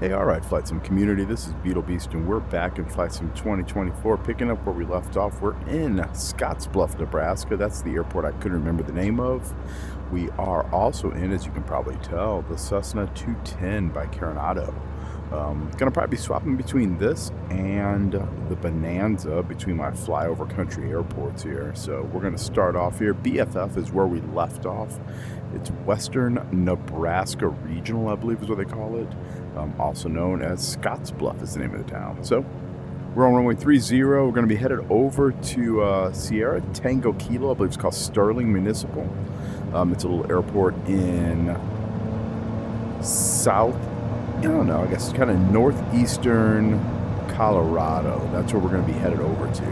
Hey, all right, Flight Sim community, this is Beetle Beast, and we're back in Flight Sim 2024, picking up where we left off. We're in Scottsbluff, Nebraska. That's the airport I couldn't remember the name of. We are also in, as you can probably tell, the Cessna 210 by Carenado. Gonna probably be swapping between this and the Bonanza between my flyover country airports here. So we're gonna start off here. BFF is where we left off. It's Western Nebraska Regional, I believe is what they call it. Also known as Scottsbluff is the name of the town. So we're on runway 30. We're going to be headed over to Sierra Tango Kilo. I believe it's called Sterling Municipal. It's a little airport in south, I don't know, I guess kind of northeastern Colorado. That's where we're going to be headed over to.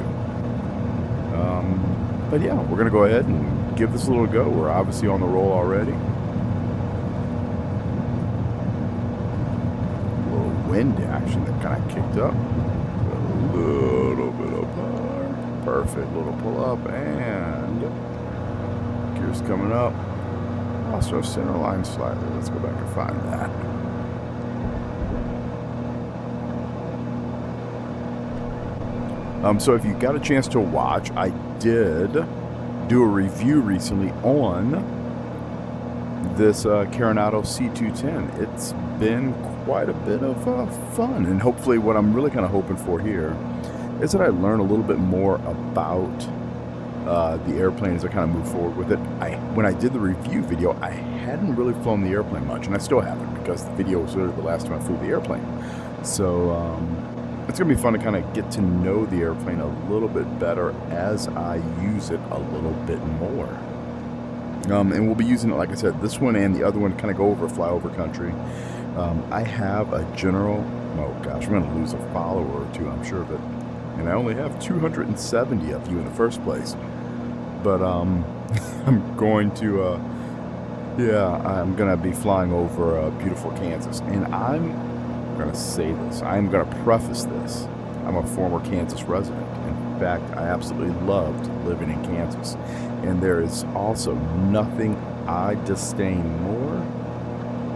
But yeah, we're going to go ahead and give this a little go. We're obviously on the roll already. Wind action that kind of kicked up. A little bit of power. Perfect. Little pull up and gears coming up. Lost our center line slightly. Let's go back and find that. So if you got a chance to watch, I did do a review recently on this Carenado CT210. It's been quite a bit of fun, and hopefully what I'm really kind of hoping for here is that I learn a little bit more about the airplane as I kind of move forward with it. When I did the review video, I hadn't really flown the airplane much, and I still haven't, because the video was literally the last time I flew the airplane. So it's gonna be fun to kind of get to know the airplane a little bit better as I use it a little bit more. And we'll be using it, like I said, this one and the other one kind of go over flyover country. I have a general, oh gosh, I'm going to lose a follower or two, I'm sure of it. And I only have 270 of you in the first place. But I'm going to, I'm going to be flying over beautiful Kansas. And I'm going to say this, I'm going to preface this. I'm a former Kansas resident. In fact, I absolutely loved living in Kansas. And there is also nothing I disdain more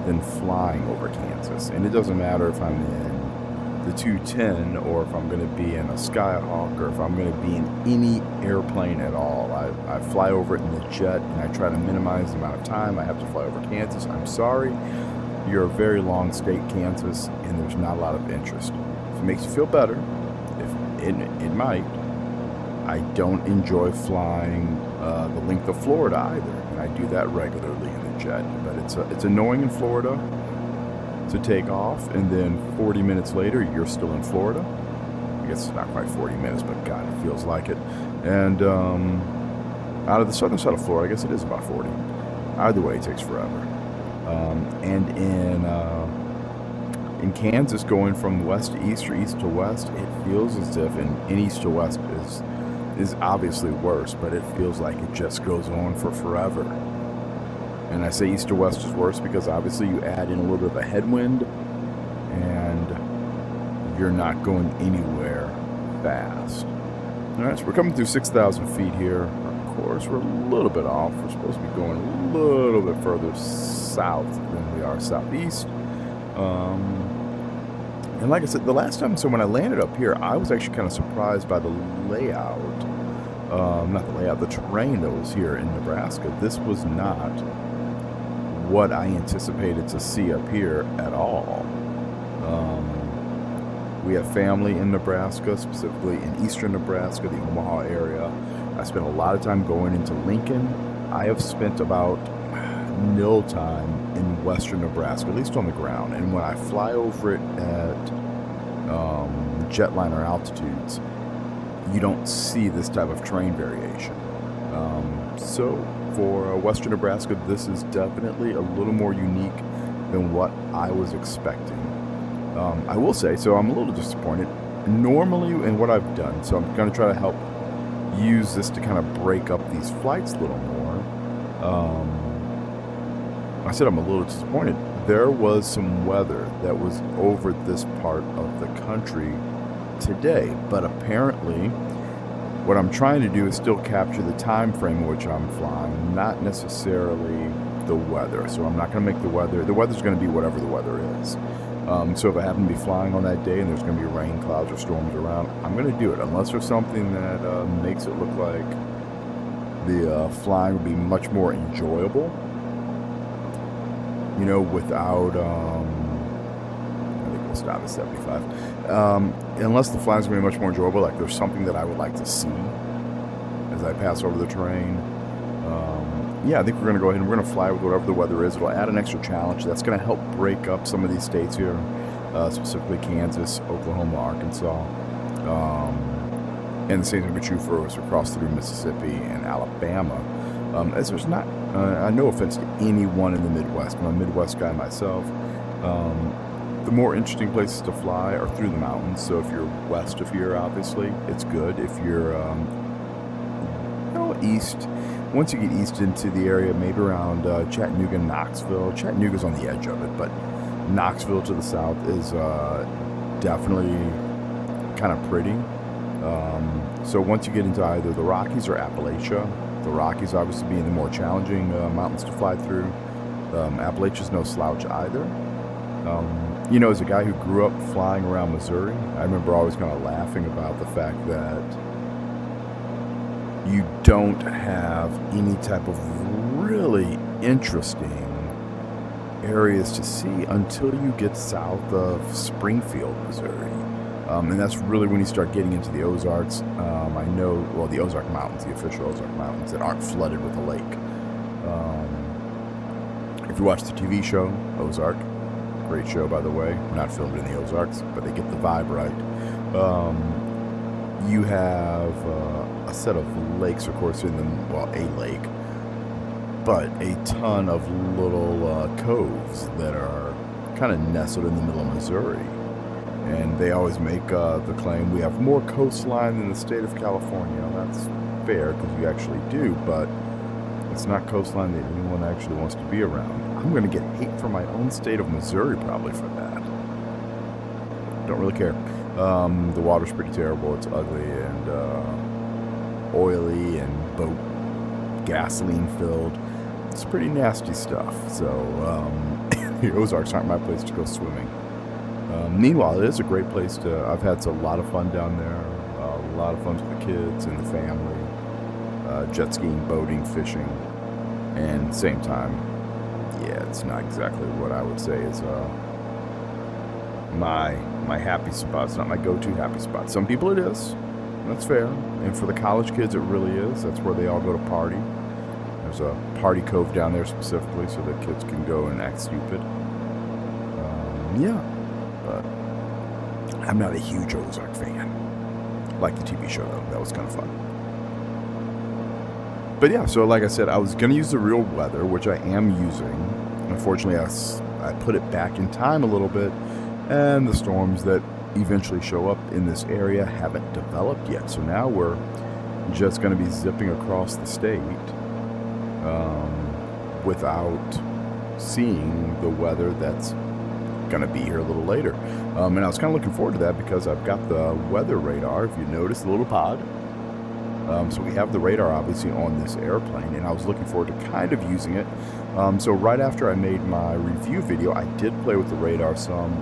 than flying over Kansas. And it doesn't matter if I'm in the 210 or if I'm going to be in a Skyhawk or if I'm going to be in any airplane at all. I fly over it in the jet, and I try to minimize the amount of time I have to fly over Kansas. I'm sorry, you're a very long state, Kansas, and there's not a lot of interest. If it makes you feel better, if it might, I don't enjoy flying the length of Florida either, and I do that regularly in the jet. But it's annoying in Florida to take off, and then 40 minutes later you're still in Florida. I guess it's not quite 40 minutes, but God, it feels like it. And out of the southern side of Florida, I guess it is about 40. Either way, it takes forever. And in Kansas, going from west to east or east to west, it feels as if in east to west is obviously worse, but it feels like it just goes on for forever. And I say east to west is worse because obviously you add in a little bit of a headwind and you're not going anywhere fast. All right, so we're coming through 6,000 feet here. Of course, we're a little bit off. We're supposed to be going a little bit further south than we are southeast. And like I said, the last time, so when I landed up here, I was actually kind of surprised by the layout. Not the layout, the terrain that was here in Nebraska. This was not what I anticipated to see up here at all. We have family in Nebraska, specifically in eastern Nebraska, the Omaha area. I spent a lot of time going into Lincoln. I have spent about nil time in western Nebraska, at least on the ground. And when I fly over it at jetliner altitudes, you don't see this type of terrain variation. So for western Nebraska, this is definitely a little more unique than what I was expecting. I will say, so I'm a little disappointed. Normally, in what I've done, so I'm going to try to help use this to kind of break up these flights a little more. I said I'm a little disappointed. There was some weather that was over this part of the country today, but apparently what I'm trying to do is still capture the time frame in which I'm flying, not necessarily the weather. So I'm not going to make the weather's going to be whatever the weather is. So if I happen to be flying on that day and there's going to be rain, clouds, or storms around, I'm going to do it. Unless there's something that makes it look like the flying would be much more enjoyable, without, I think we'll stop at 75. Unless the flying is going to be much more enjoyable, like there's something that I would like to see as I pass over the terrain. Yeah, I think we're going to go ahead and we're going to fly with whatever the weather is. It'll add an extra challenge. That's going to help break up some of these states here, specifically Kansas, Oklahoma, Arkansas. And the same thing will be true for us across through Mississippi and Alabama. As there's not, no offense to anyone in the Midwest. I'm a Midwest guy myself. The more interesting places to fly are through the mountains. So if you're west of here, obviously, it's good. If you're east, once you get east into the area, maybe around Chattanooga, Knoxville. Chattanooga's on the edge of it, but Knoxville to the south is definitely kind of pretty. So once you get into either the Rockies or Appalachia, the Rockies obviously being the more challenging mountains to fly through. Appalachia's no slouch either. As a guy who grew up flying around Missouri, I remember always kind of laughing about the fact that you don't have any type of really interesting areas to see until you get south of Springfield, Missouri. And that's really when you start getting into the Ozarks. I know, the Ozark Mountains, the official Ozark Mountains that aren't flooded with a lake. If you watch the TV show, Ozark, great show, by the way. Not filmed in the Ozarks, but they get the vibe right. You have a set of lakes, of course, a lake, but a ton of little coves that are kind of nestled in the middle of Missouri. And they always make the claim, we have more coastline than the state of California. That's fair, because you actually do, but it's not coastline that anyone actually wants to be around. I'm going to get hate from my own state of Missouri probably for that. Don't really care. The water's pretty terrible. It's ugly and oily and gasoline filled. It's pretty nasty stuff. So the Ozarks aren't my place to go swimming. Meanwhile, it is a great place I've had a lot of fun down there. A lot of fun with the kids and the family. Jet skiing, boating, fishing. And at the same time, yeah, it's not exactly what I would say is my happy spot. It's not my go-to happy spot. Some people it is. That's fair. And for the college kids, it really is. That's where they all go to party. There's a party cove down there specifically so that kids can go and act stupid. Yeah. But I'm not a huge Ozark fan. Like the TV show, though. That was kind of fun. But yeah, so like I said, I was going to use the real weather, which I am using. Unfortunately, I put it back in time a little bit, and the storms that eventually show up in this area haven't developed yet. So now we're just going to be zipping across the state without seeing the weather that's going to be here a little later. And I was kind of looking forward to that because I've got the weather radar, if you notice, the little pod. So we have the radar obviously on this airplane, and I was looking forward to kind of using it. So right after I made my review video, I did play with the radar some.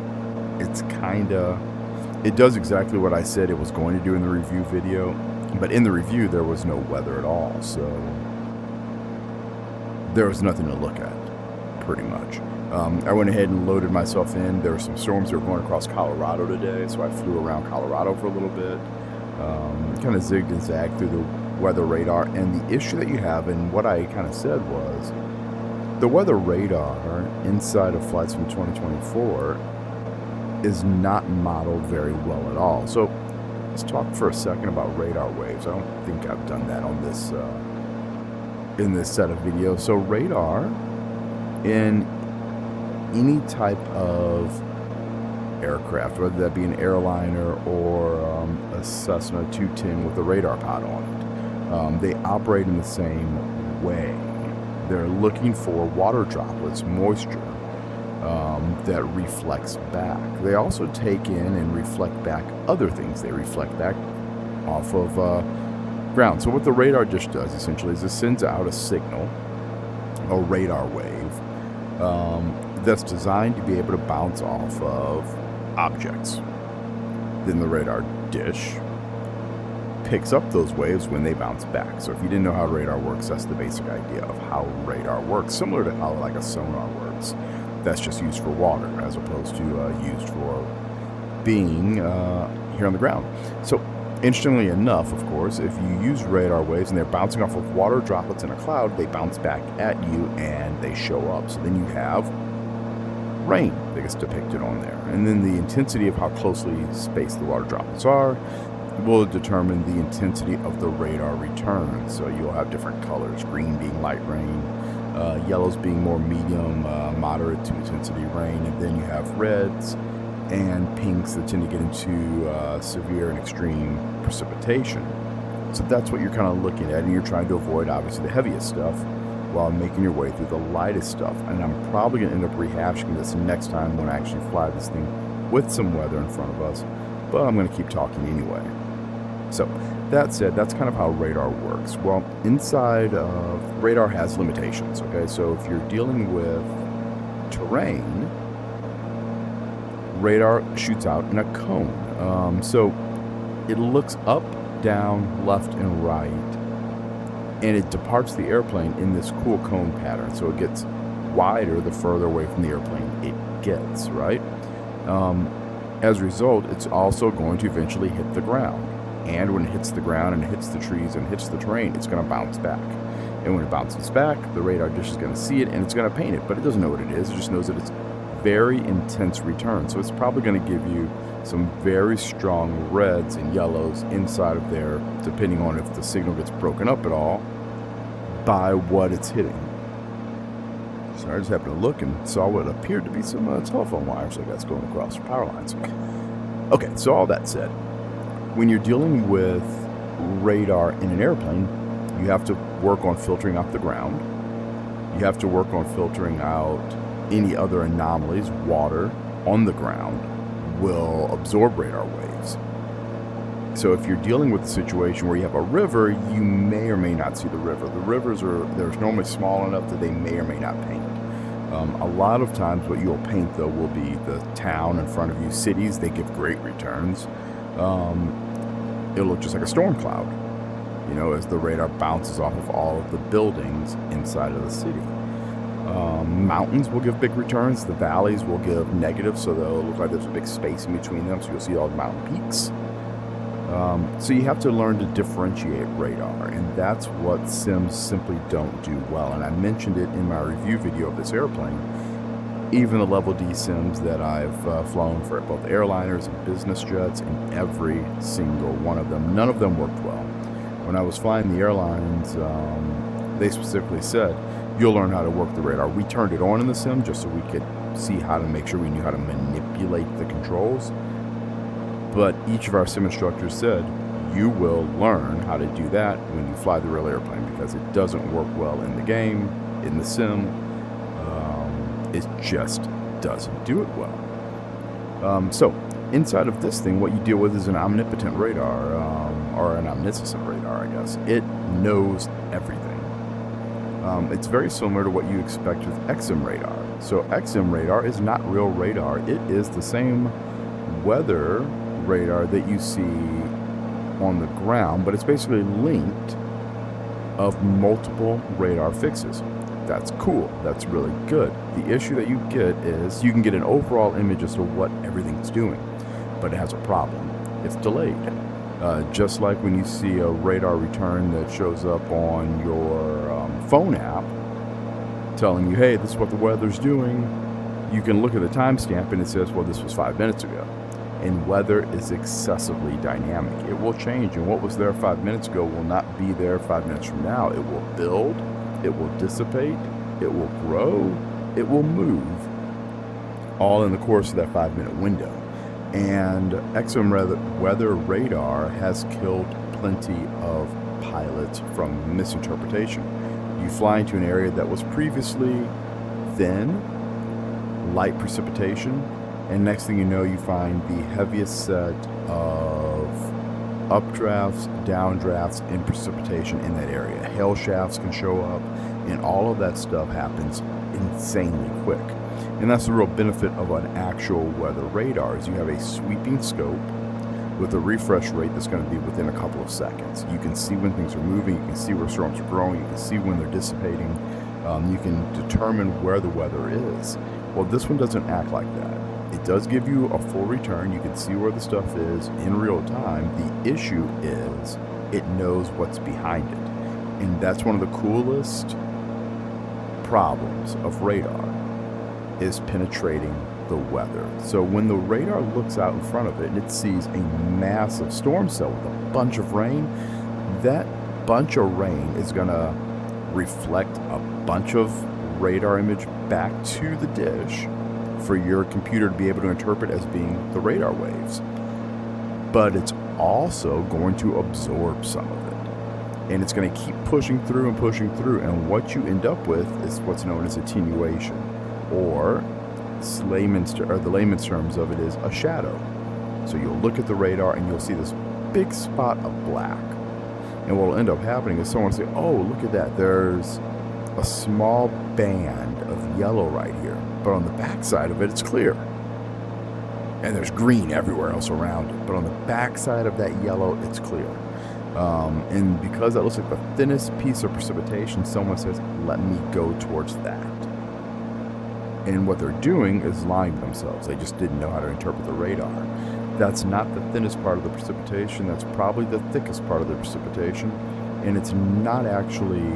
It does exactly what I said it was going to do in the review video, but in the review there was no weather at all, so there was nothing to look at, pretty much. I went ahead and loaded myself in. There were some storms that were going across Colorado today, so I flew around Colorado for a little bit. Kind of zigged and zagged through the weather radar, and the issue that you have, and what I kind of said was, the weather radar inside of flights from 2024 is not modeled very well at all. So let's talk for a second about radar waves. I don't think I've done that on this in this set of videos. So radar in any type of aircraft, whether that be an airliner or a Cessna 210 with a radar pod on it, they operate in the same way. They're looking for water droplets, moisture, that reflects back. They also take in and reflect back other things. They reflect back off of ground. So what the radar dish does essentially is it sends out a signal, a radar wave, that's designed to be able to bounce off of objects. Then the radar dish picks up those waves when they bounce back. So if you didn't know how radar works, that's the basic idea of how radar works, similar to how like a sonar works. That's just used for water as opposed to used for being here on the ground. So interestingly enough, of course, if you use radar waves and they're bouncing off of water droplets in a cloud, they bounce back at you and they show up. So then you have rain that gets depicted on there. And then the intensity of how closely spaced the water droplets are will determine the intensity of the radar return. So you'll have different colors, green being light rain, yellows being more medium, moderate to intensity rain, and then you have reds and pinks that tend to get into severe and extreme precipitation. So that's what you're kind of looking at, and you're trying to avoid obviously the heaviest stuff while making your way through the lightest stuff. And I'm probably going to end up rehashing this next time when I actually fly this thing with some weather in front of us, but I'm going to keep talking anyway. So that said, that's kind of how radar works. Well, inside of radar has limitations, okay? So if you're dealing with terrain, radar shoots out in a cone. So it looks up, down, left, and right, and it departs the airplane in this cool cone pattern. So it gets wider the further away from the airplane it gets, right? As a result, it's also going to eventually hit the ground. And when it hits the ground and it hits the trees and hits the terrain, it's going to bounce back. And when it bounces back, the radar dish is going to see it and it's going to paint it, but it doesn't know what it is. It just knows that it's very intense return. So it's probably going to give you some very strong reds and yellows inside of there, depending on if the signal gets broken up at all by what it's hitting. So I just happened to look and saw what appeared to be some telephone wires, I guess, going across power lines. Okay, so all that said, when you're dealing with radar in an airplane, you have to work on filtering out the ground. You have to work on filtering out any other anomalies. Water on the ground will absorb radar waves. So if you're dealing with a situation where you have a river, you may or may not see the river. The rivers they're normally small enough that they may or may not paint. A lot of times what you'll paint, though, will be the town in front of you. Cities, they give great returns. It'll look just like a storm cloud, you know, as the radar bounces off of all of the buildings inside of the city. Mountains will give big returns. The valleys will give negative, so they'll look like there's a big space in between them, so you'll see all the mountain peaks. So you have to learn to differentiate radar, and that's what sims simply don't do well. And I mentioned it in my review video of this airplane. Even the level D sims that I've flown for both airliners and business jets, and every single one of them, none of them worked well. When I was flying the airlines, they specifically said, you'll learn how to work the radar. We turned it on in the sim just so we could see how to make sure we knew how to manipulate the controls. But each of our sim instructors said, you will learn how to do that when you fly the real airplane, because it doesn't work well in the game, in the sim. It just doesn't do it well. So inside of this thing, what you deal with is an omnipotent radar, or an omniscient radar, I guess. It knows everything. It's very similar to what you expect with XM radar. So XM radar is not real radar. It is the same weather radar that you see on the ground, but it's basically linked of multiple radar fixes. That's cool. That's really good. The issue that you get is you can get an overall image as to what everything's doing, but it has a problem. It's delayed. Just like when you see a radar return that shows up on your phone app telling you, hey, this is what the weather's doing, you can look at the timestamp and it says, well, this was 5 minutes ago. And weather is excessively dynamic. It will change, and what was there 5 minutes ago will not be there 5 minutes from now. It will build, it will dissipate, it will grow, it will move, all in the course of that 5 minute window. And XM weather radar has killed plenty of pilots from misinterpretation. You fly into an area that was previously thin, light precipitation, and next thing you know, you find the heaviest set of updrafts, downdrafts, and precipitation in that area. Hail shafts can show up, and all of that stuff happens insanely quick. And that's the real benefit of an actual weather radar, is you have a sweeping scope with a refresh rate that's going to be within a couple of seconds. You can see when things are moving, you can see where storms are growing, you can see when they're dissipating, you can determine where the weather is. Well, this one doesn't act like that. It does give you a full return. You can see where the stuff is in real time. The issue is it knows what's behind it. And that's one of the coolest problems of radar, is penetrating the weather. So when the radar looks out in front of it and it sees a massive storm cell with a bunch of rain, that bunch of rain is going to reflect a bunch of radar image back to the dish for your computer to be able to interpret as being the radar waves. But it's also going to absorb some of it. And it's going to keep pushing through and pushing through. And what you end up with is what's known as attenuation, or the layman's terms of it is a shadow. So you'll look at the radar and you'll see this big spot of black. And what will end up happening is someone will say, oh, look at that. There's a small band of yellow right here. But on the back side of it, it's clear. And there's green everywhere else around it. But on the back side of that yellow, it's clear. And because that looks like the thinnest piece of precipitation, someone says, let me go towards that. And what they're doing is lying to themselves. They just didn't know how to interpret the radar. That's not the thinnest part of the precipitation. That's probably the thickest part of the precipitation. And it's not actually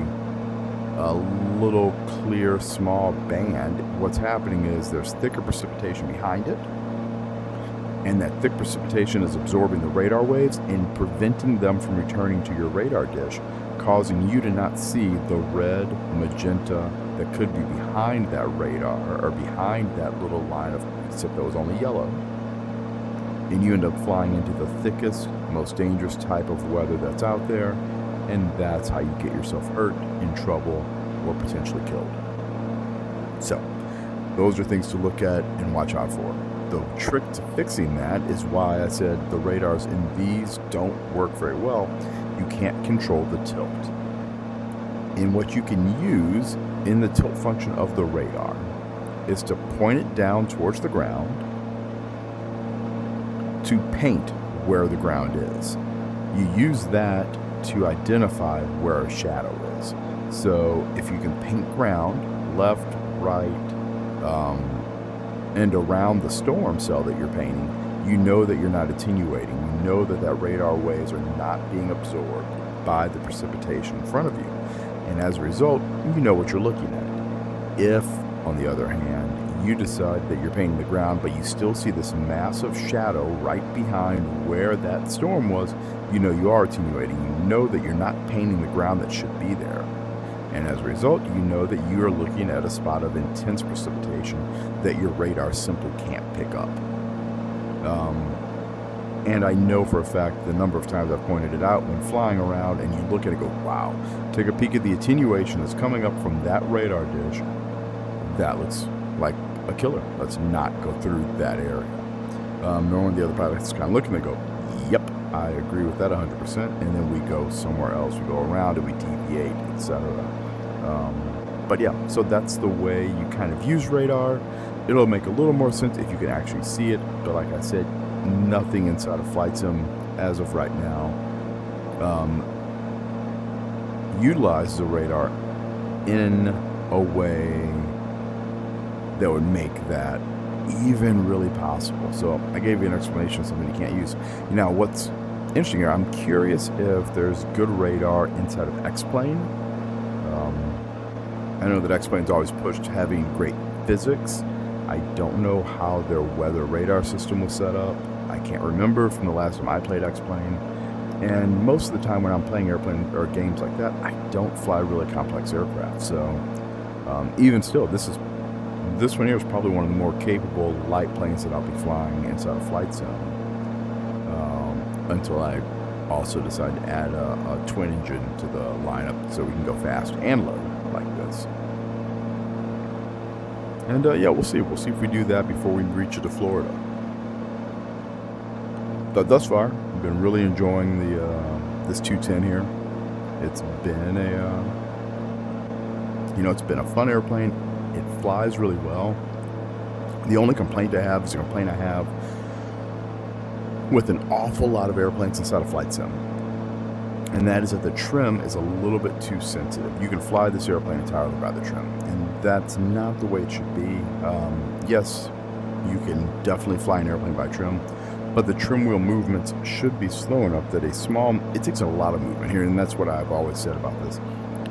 a little clear small band. What's happening is there's thicker precipitation behind it, and that thick precipitation is absorbing the radar waves and preventing them from returning to your radar dish, causing you to not see the red, magenta that could be behind that radar, or behind that little line of, except that was only yellow. And you end up flying into the thickest, most dangerous type of weather that's out there, and that's how you get yourself hurt, in trouble, or potentially killed. So, those are things to look at and watch out for. The trick to fixing that is why I said the radars in these don't work very well. You can't control the tilt. And what you can use in the tilt function of the radar is to point it down towards the ground to paint where the ground is. You use that to identify where a shadow is. So if you can paint ground left, right, and around the storm cell that you're painting, you know that you're not attenuating. You know that that radar waves are not being absorbed by the precipitation in front of you. And as a result, you know what you're looking at. If, on the other hand, you decide that you're painting the ground, but you still see this massive shadow right behind where that storm was, you know you are attenuating. You know that you're not painting the ground that should be there. And as a result, you know that you are looking at a spot of intense precipitation that your radar simply can't pick up. And I know for a fact the number of times I've pointed it out when flying around, and you look at it and go, wow, take a peek at the attenuation that's coming up from that radar dish. That looks like a killer. Let's not go through that area. Normally the other pilots kind of look and they go, yep, I agree with that 100%. And then we go somewhere else. We go around and we deviate, etc. But yeah, so that's the way you kind of use radar. It'll make a little more sense if you can actually see it. But like I said, nothing inside of Flight Sim as of right now utilizes a radar in a way that would make that even really possible. So I gave you an explanation of something you can't use. Now, what's interesting here, I'm curious if there's good radar inside of X-Plane. I know that X-Plane's always pushed having great physics. I don't know how their weather radar system was set up. I can't remember from the last time I played X-Plane. And most of the time when I'm playing airplane or games like that, I don't fly really complex aircraft. So even still, this one here is probably one of the more capable light planes that I'll be flying inside of Flight Sim. Until I also decide to add a twin engine to the lineup so we can go fast and low like this. And yeah, we'll see. We'll see if we do that before we reach into Florida. But thus far, I've been really enjoying this 210 here. It's been it's been a fun airplane. It flies really well. The only complaint I have is a complaint I have with an awful lot of airplanes inside of Flight Sim. And that is that the trim is a little bit too sensitive. You can fly this airplane entirely by the trim, and that's not the way it should be. Yes, you can definitely fly an airplane by trim, but the trim wheel movements should be slow enough that it takes a lot of movement here, and that's what I've always said about this.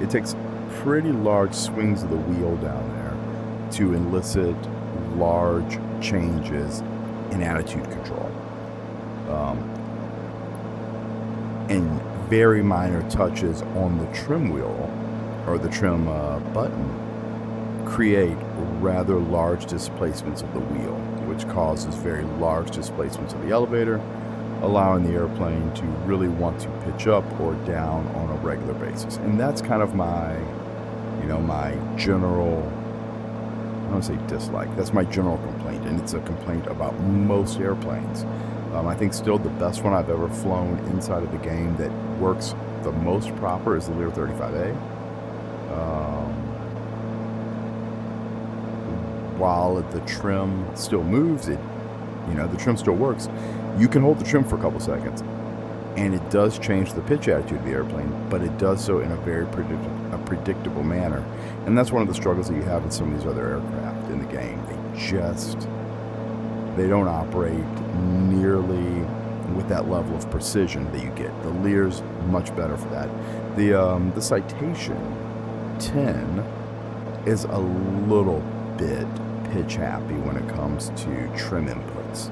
It takes pretty large swings of the wheel down there to elicit large changes in attitude control. And very minor touches on the trim wheel or the trim button create rather large displacements of the wheel, which causes very large displacements of the elevator, allowing the airplane to really want to pitch up or down on a regular basis. And that's kind of my general, I don't want to say dislike, that's my general complaint, and it's a complaint about most airplanes. I think still the best one I've ever flown inside of the game that works the most proper is the Lear 35A. While the trim still moves, the trim still works. You can hold the trim for a couple seconds, and it does change the pitch attitude of the airplane, but it does so in a very predictable manner. And that's one of the struggles that you have in some of these other aircraft in the game. They don't operate nearly with that level of precision that you get. The Lear's much better for that. The Citation 10 is a little bit pitch happy when it comes to trim inputs.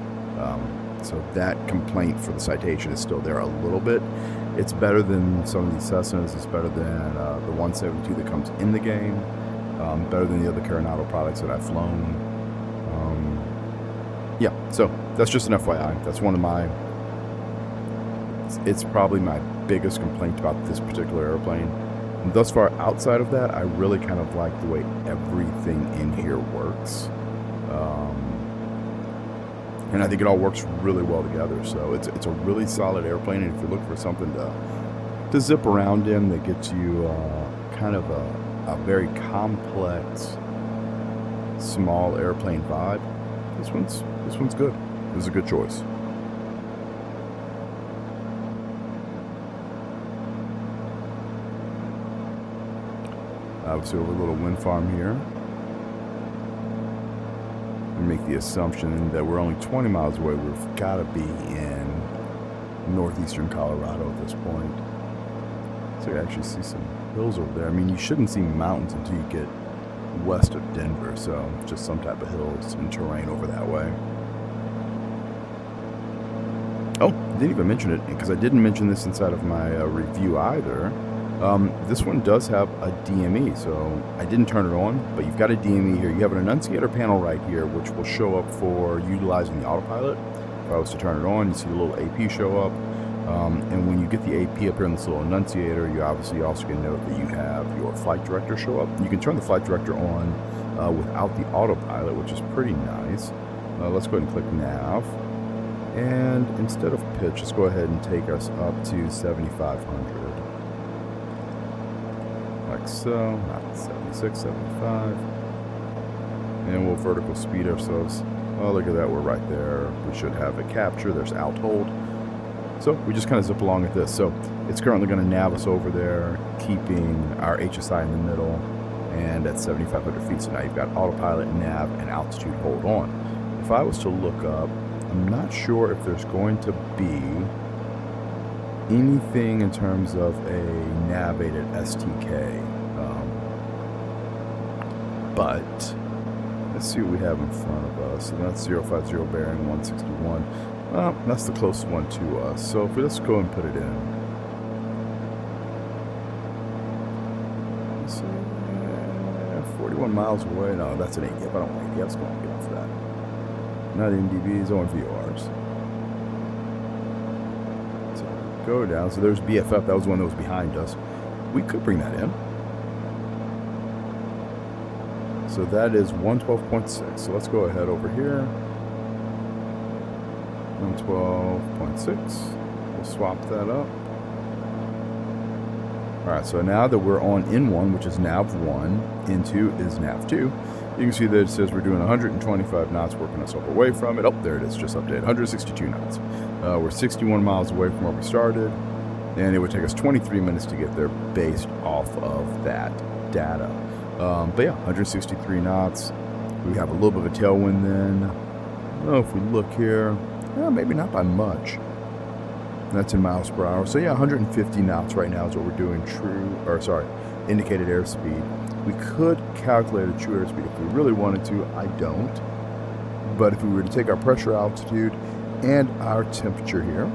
So that complaint for the Citation is still there a little bit. It's better than some of these Cessnas. It's better than the 172 that comes in the game. Better than the other Carenado products that I've flown. Yeah, so that's just an FYI. That's one of my, it's probably my biggest complaint about this particular airplane. And thus far, outside of that, I really kind of like the way everything in here works. And I think it all works really well together. So it's a really solid airplane. And if you're looking for something to zip around in that gets you kind of a very complex, small airplane vibe, this one's good. This is a good choice. Obviously over a little wind farm here. We make the assumption that we're only 20 miles away. We've got to be in northeastern Colorado at this point. So you actually see some hills over there. I mean, you shouldn't see mountains until you get west of Denver, so just some type of hills and terrain over that way. Oh, didn't even mention it, because I didn't mention this inside of my review either. This one does have a DME, so I didn't turn it on, but you've got a DME here. You have an annunciator panel right here, which will show up for utilizing the autopilot. If I was to turn it on, you see the little AP show up. And when you get the AP up here in this little annunciator, you obviously also can note that you have your flight director show up. You can turn the flight director on without the autopilot, which is pretty nice. Let's go ahead and click nav. And instead of pitch, let's go ahead and take us up to 7,500. Like so, not 76, 75. And we'll vertical speed ourselves. Oh, look at that, we're right there. We should have a capture. There's alt hold. So we just kind of zip along at this. So it's currently going to nav us over there, keeping our HSI in the middle and at 7,500 feet. So now you've got autopilot, nav, and altitude hold on. If I was to look up, I'm not sure if there's going to be anything in terms of a navigated STK. But let's see what we have in front of us. So that's 050 bearing 161. That's the closest one to us. So if we let's go and put it in. Let's see, 41 miles away. No, that's an ATF. I don't want ATFs. Go on, get off of that. Not NDVs, on VORs. So go down. So there's BFF. That was the one that was behind us. We could bring that in. So that is 112.6. So let's go ahead over here. 112.6. We'll swap that up. All right, so now that we're on N1, which is nav 1, N2 is nav 2, you can see that it says we're doing 125 knots, working ourselves away from it. Oh, there it is, just updated, 162 knots. We're 61 miles away from where we started, and it would take us 23 minutes to get there based off of that data. But yeah, 163 knots. We have a little bit of a tailwind then. I don't know if we look here, maybe not by much. That's in miles per hour. So yeah, 150 knots right now is what we're doing indicated airspeed. We could calculate a true airspeed if we really wanted to. I don't. But if we were to take our pressure altitude and our temperature here,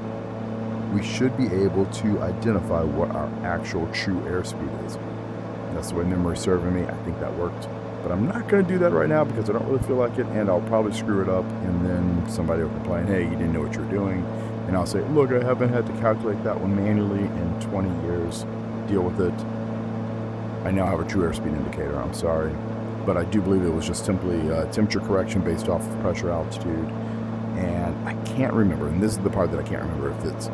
we should be able to identify what our actual true airspeed is. That's the way memory's serving me. I think that worked. But I'm not going to do that right now because I don't really feel like it, and I'll probably screw it up, and then somebody will complain, hey, you didn't know what you were doing. And I'll say, look, I haven't had to calculate that one manually in 20 years. Deal with it. I now have a true airspeed indicator. I'm sorry. But I do believe it was just simply temperature correction based off of pressure altitude. And I can't remember, and this is the part that I can't remember, if it's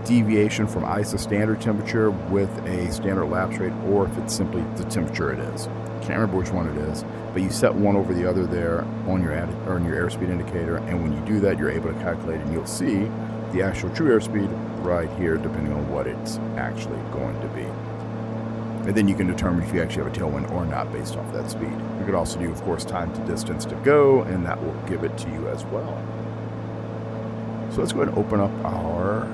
deviation from ISO standard temperature with a standard lapse rate, or if it's simply the temperature it is. Can't remember which one it is, but you set one over the other there on your airspeed indicator, and when you do that, you're able to calculate, and you'll see the actual true airspeed right here, depending on what it's actually going to be. And then you can determine if you actually have a tailwind or not based off that speed. You could also do, of course, time to distance to go, and that will give it to you as well. So let's go ahead and open up our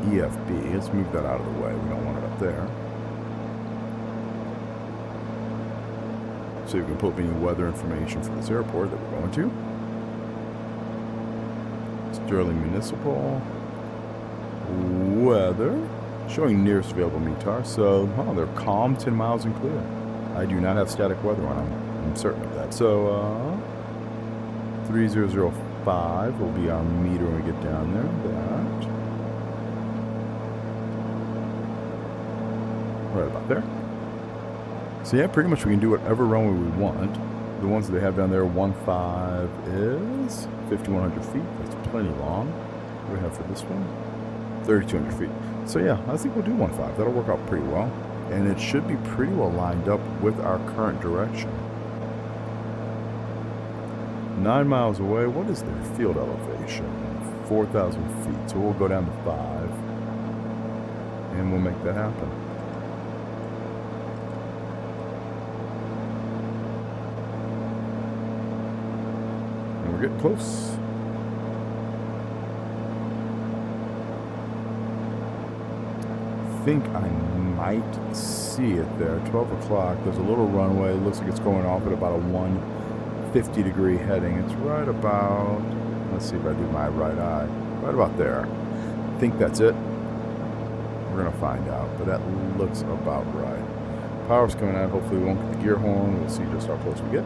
EFB. Let's move that out of the way. We don't want it up there. So you can pull up any weather information for this airport that we're going to. Sterling Municipal. Weather. Showing nearest available METAR. So, they're calm, 10 miles and clear. I do not have static weather on. I'm certain of that. So, 3005 will be our meter when we get down there. That. Right about there. So yeah, pretty much we can do whatever runway we want. The ones that they have down there, 15 is 5,100 feet. That's plenty long. What do we have for this one? 3,200 feet. So yeah, I think we'll do 15. That'll work out pretty well. And it should be pretty well lined up with our current direction. 9 miles away, what is their field elevation? 4,000 feet. So we'll go down to 5. And we'll make that happen. Getting close. I think I might see it there. 12 o'clock. There's a little runway. It looks like it's going off at about a 150 degree heading. It's right about, let's see if I do my right eye. Right about there. I think that's it. We're going to find out, but that looks about right. Power's coming out. Hopefully we won't get the gear horn. We'll see just how close we get.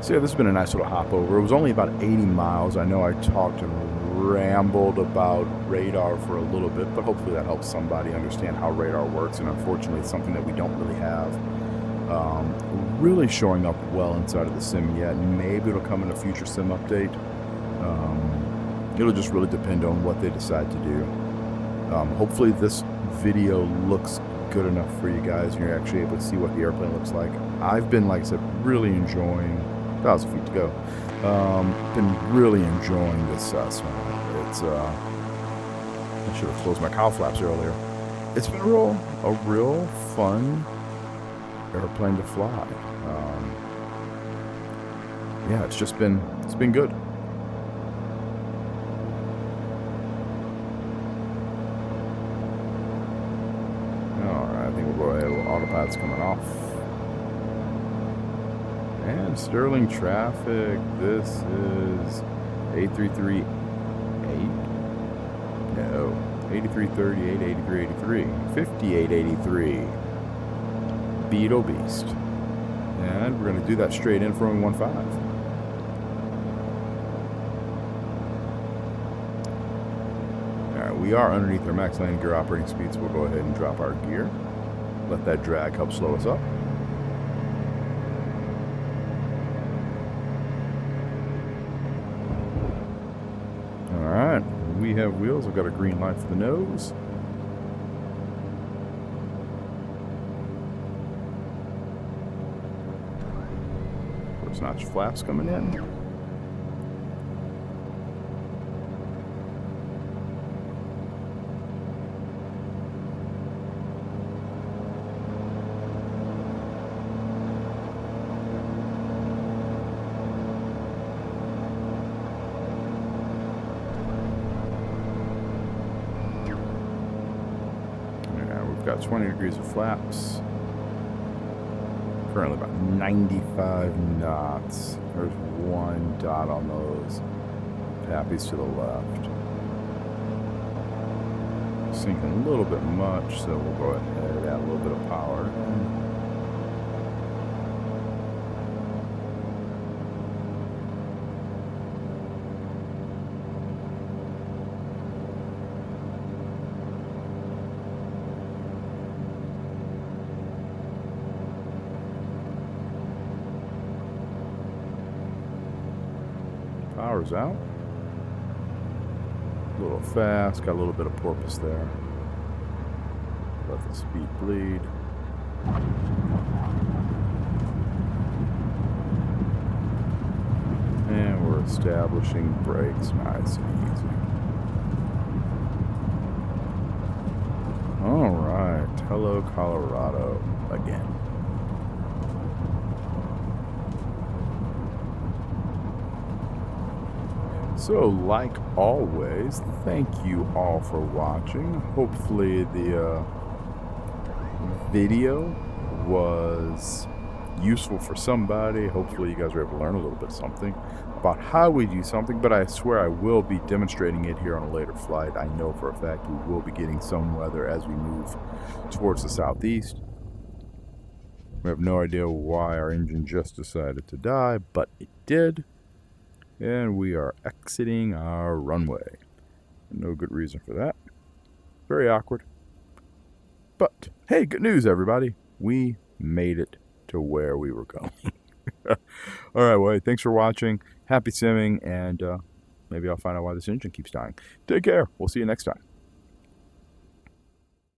So yeah, this has been a nice little hop over. It was only about 80 miles. I know I talked and rambled about radar for a little bit, but hopefully that helps somebody understand how radar works. And unfortunately, it's something that we don't really have really showing up well inside of the sim yet. Maybe it'll come in a future sim update. It'll just really depend on what they decide to do. Hopefully this video looks good enough for you guys and you're actually able to see what the airplane looks like. I've been, like I said, really enjoying 1,000 feet to go. Been really enjoying this Cessna. It's I should have closed my cowl flaps earlier. It's been a real fun airplane to fly. Yeah, it's been good. All right, I think we'll go ahead. Autopilot's coming off. And Sterling traffic, this is 8338. No, 8338, 8383, 5883. Beetle Beast. And we're going to do that straight in for only 15. We are underneath our max landing gear operating speed, so we'll go ahead and drop our gear. Let that drag help slow us up. Alright, we have wheels. I've got a green light for the nose. First notch flaps coming in. Got 20 degrees of flaps. Currently about 95 knots. There's one dot on those. Tappy's to the left. Sinking a little bit much, so we'll go ahead and add a little bit of power. Power's out. A little fast, got a little bit of porpoise there. Let the speed bleed. And we're establishing brakes nice and easy. All right, hello Colorado again. So, like always, thank you all for watching. Hopefully the video was useful for somebody. Hopefully you guys were able to learn a little bit of something about how we do something, but I swear I will be demonstrating it here on a later flight. I know for a fact we will be getting some weather as we move towards the southeast. We have no idea why our engine just decided to die, but it did. And we are exiting our runway. No good reason for that. Very awkward. But, hey, good news, everybody. We made it to where we were going. All right, well, hey, thanks for watching. Happy simming, and maybe I'll find out why this engine keeps dying. Take care. We'll see you next time.